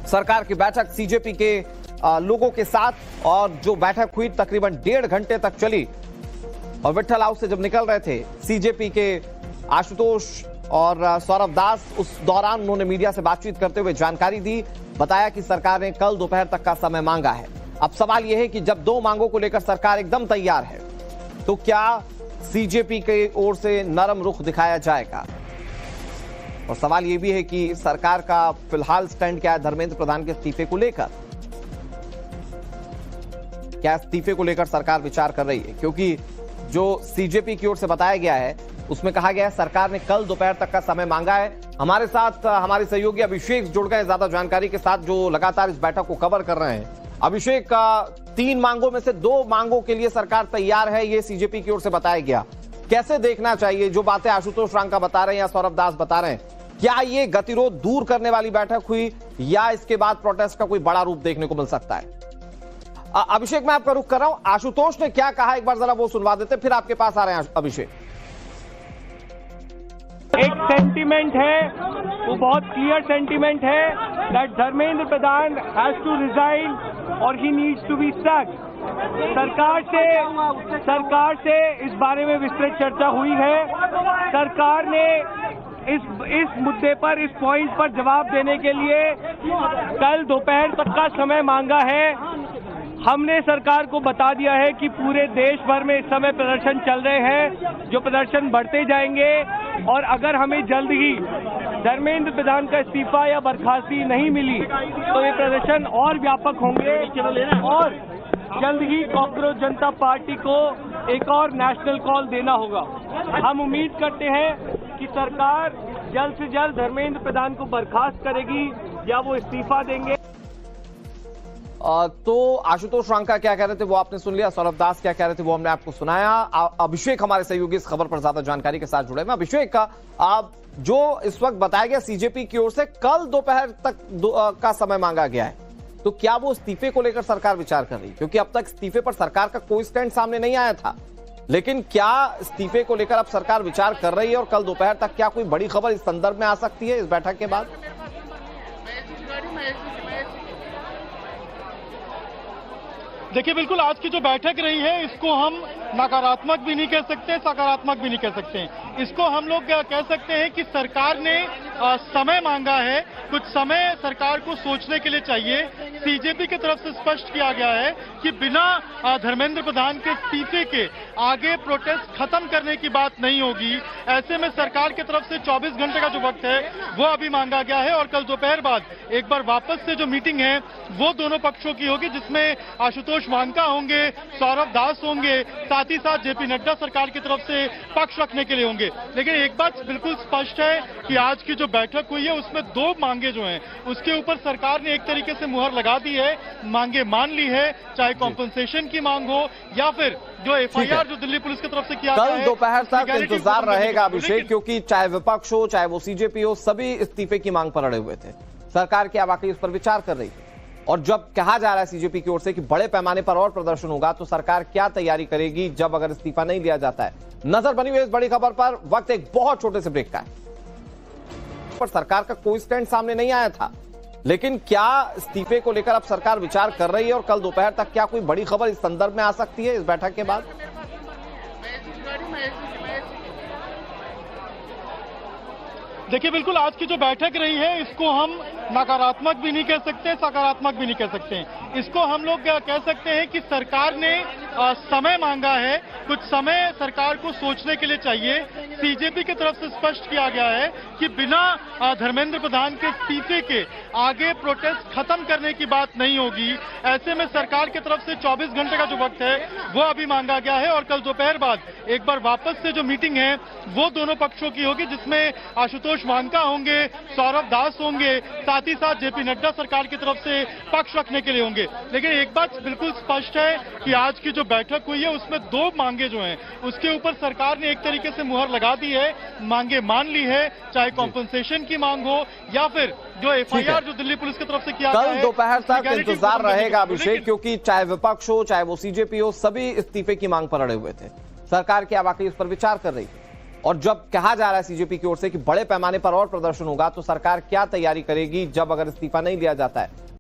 सरकार की बैठक सीजेपी के लोगों के साथ, और जो बैठक हुई तकरीबन 1.5 घंटे तक चली। और विट्ठल हाउस से जब निकल रहे थे सीजेपी के आशुतोष और सौरभ दास, उस दौरान उन्होंने मीडिया से बातचीत करते हुए जानकारी दी। बताया कि सरकार ने कल दोपहर तक का समय मांगा है। अब सवाल यह है कि जब 2 मांगों को लेकर सरकार एकदम तैयार है तो क्या सीजेपी की ओर से नरम रुख दिखाया जाएगा? और सवाल यह भी है कि सरकार का फिलहाल स्टैंड क्या है धर्मेंद्र प्रधान के इस्तीफे को लेकर। क्या इस्तीफे को लेकर सरकार विचार कर रही है? क्योंकि जो सीजेपी की ओर से बताया गया है उसमें कहा गया है सरकार ने कल दोपहर तक का समय मांगा है। हमारे साथ हमारे सहयोगी अभिषेक जुड़ गए ज्यादा जानकारी के साथ, जो लगातार इस बैठक को कवर कर रहे हैं। अभिषेक, 3 मांगों में से 2 मांगों के लिए सरकार तैयार है, ये सीजेपी की ओर से बताया गया। कैसे देखना चाहिए जो बातें आशुतोष रांका बता रहे हैं या सौरभ दास बता रहे हैं? क्या ये गतिरोध दूर करने वाली बैठक हुई या इसके बाद प्रोटेस्ट का कोई बड़ा रूप देखने को मिल सकता है? अभिषेक, मैं आपका रुख कर रहा हूं। आशुतोष ने क्या कहा एक बार जरा वो सुनवा देते, फिर आपके पास आ रहे हैं अभिषेक। एक सेंटीमेंट है, वो बहुत क्लियर सेंटीमेंट है that Dharmendra Pradhan has to resign और he needs to be sacked. सरकार से इस बारे में विस्तृत चर्चा हुई है। सरकार ने इस मुद्दे पर, इस पॉइंट पर जवाब देने के लिए कल दोपहर तक का समय मांगा है। हमने सरकार को बता दिया है कि पूरे देश भर में इस समय प्रदर्शन चल रहे हैं, जो प्रदर्शन बढ़ते जाएंगे और अगर हमें जल्द ही धर्मेंद्र प्रधान का इस्तीफा या बर्खास्ती नहीं मिली तो ये प्रदर्शन और व्यापक होंगे और जल्द ही कॉकरोच जनता पार्टी को एक और नेशनल कॉल देना होगा। हम उम्मीद करते हैं कि सरकार जल्द से जल्द धर्मेंद्र प्रधान को बर्खास्त करेगी या वो इस्तीफा देंगे। तो आशुतोष रांका क्या कह रहे थे वो आपने सुन लिया, सौरभ दास क्या कह रहे थे वो हमने आपको सुनाया। अभिषेक हमारे सहयोगी इस खबर पर ज्यादा जानकारी के साथ जुड़े हैं। अभिषेक का जो इस वक्त बताया गया सीजेपी की ओर से कल दोपहर तक का समय मांगा गया है, तो क्या वो इस्तीफे को लेकर सरकार विचार कर रही है? क्योंकि अब तक इस्तीफे पर सरकार का कोई स्टैंड सामने नहीं आया था, लेकिन क्या इस्तीफे को लेकर अब सरकार विचार कर रही है और कल दोपहर तक क्या कोई बड़ी खबर इस संदर्भ में आ सकती है इस बैठक के बाद? देखिए, बिल्कुल आज की जो बैठक रही है इसको हम नकारात्मक भी नहीं कह सकते, सकारात्मक भी नहीं कह सकते। इसको हम लोग कह सकते हैं कि सरकार ने समय मांगा है, कुछ समय सरकार को सोचने के लिए चाहिए। सीजेपी की तरफ से स्पष्ट किया गया है कि बिना धर्मेंद्र प्रधान के इस्तीफे के आगे प्रोटेस्ट खत्म करने की बात नहीं होगी। ऐसे में सरकार की तरफ से 24 घंटे का जो वक्त है वो अभी मांगा गया है और कल दोपहर बाद एक बार वापस से जो मीटिंग है वो दोनों पक्षों की होगी, जिसमें आशुतोष वांका होंगे, सौरभ दास होंगे, साथ ही साथ जेपी नड्डा सरकार की तरफ से पक्ष रखने के लिए होंगे। लेकिन एक बात बिल्कुल स्पष्ट है कि आज की जो बैठक हुई है उसमें 2 मांगे जो हैं उसके ऊपर सरकार ने एक तरीके से मुहर लगा दी है, मांगे मान ली है, चाहे कॉम्पनसेशन की मांग हो या फिर जो एफआईआर जो दिल्ली पुलिस की तरफ से किया कल दोपहर तक इंतजार रहेगा अभिषेक, क्योंकि चाहे विपक्ष हो चाहे वो सीजेपी हो, सभी इस्तीफे की मांग पर अड़े हुए थे। सरकार क्या वाकई उस पर विचार कर रही है? और जब कहा जा रहा है सीजेपी की ओर से कि बड़े पैमाने पर और प्रदर्शन होगा, तो सरकार क्या तैयारी करेगी जब अगर इस्तीफा नहीं लिया जाता है? नजर बनी हुई इस बड़ी खबर पर। वक्त एक बहुत छोटे से ब्रेक का है। पर सरकार का कोई स्टैंड सामने नहीं आया था, लेकिन क्या इस्तीफे को लेकर अब सरकार विचार कर रही है और कल दोपहर तक क्या कोई बड़ी खबर इस संदर्भ में आ सकती है इस बैठक के बाद? देखिए, बिल्कुल आज की जो बैठक रही है इसको हम नकारात्मक भी नहीं कह सकते, सकारात्मक भी नहीं कह सकते। इसको हम लोग कह सकते हैं कि सरकार ने समय मांगा है, कुछ समय सरकार को सोचने के लिए चाहिए। सीजेपी की तरफ से स्पष्ट किया गया है कि बिना धर्मेंद्र प्रधान के इस्तीफे के आगे प्रोटेस्ट खत्म करने की बात नहीं होगी। ऐसे में सरकार की तरफ से 24 घंटे का जो वक्त है वो अभी मांगा गया है और कल दोपहर बाद एक बार वापस से जो मीटिंग है वो दोनों पक्षों की होगी, जिसमें आशुतोष वांका होंगे, सौरभ दास होंगे, साथ ही साथ जेपी नड्डा सरकार की तरफ से पक्ष रखने के लिए होंगे। लेकिन एक बात बिल्कुल स्पष्ट है कि आज की जो बैठक हुई है उसमें 2 मांगे जो हैं उसके ऊपर सरकार ने एक तरीके से मुहर लगा दी है, मांगे मान ली है, चाहे कॉम्पनसेशन की मांग हो या फिर जो एफआईआर जो दिल्ली पुलिस की तरफ से किया गया है। कल दोपहर तक इंतजार रहेगा अभिषेक, क्योंकि चाहे विपक्ष हो चाहे वो सीजेपी हो, सभी इस्तीफे की मांग पर अड़े हुए थे। सरकार क्या वाकई उस पर विचार कर रही है? और जब कहा जा रहा है सीजेपी की ओर से कि बड़े पैमाने पर और प्रदर्शन होगा, तो सरकार क्या तैयारी करेगी जब अगर इस्तीफा नहीं लिया जाता है?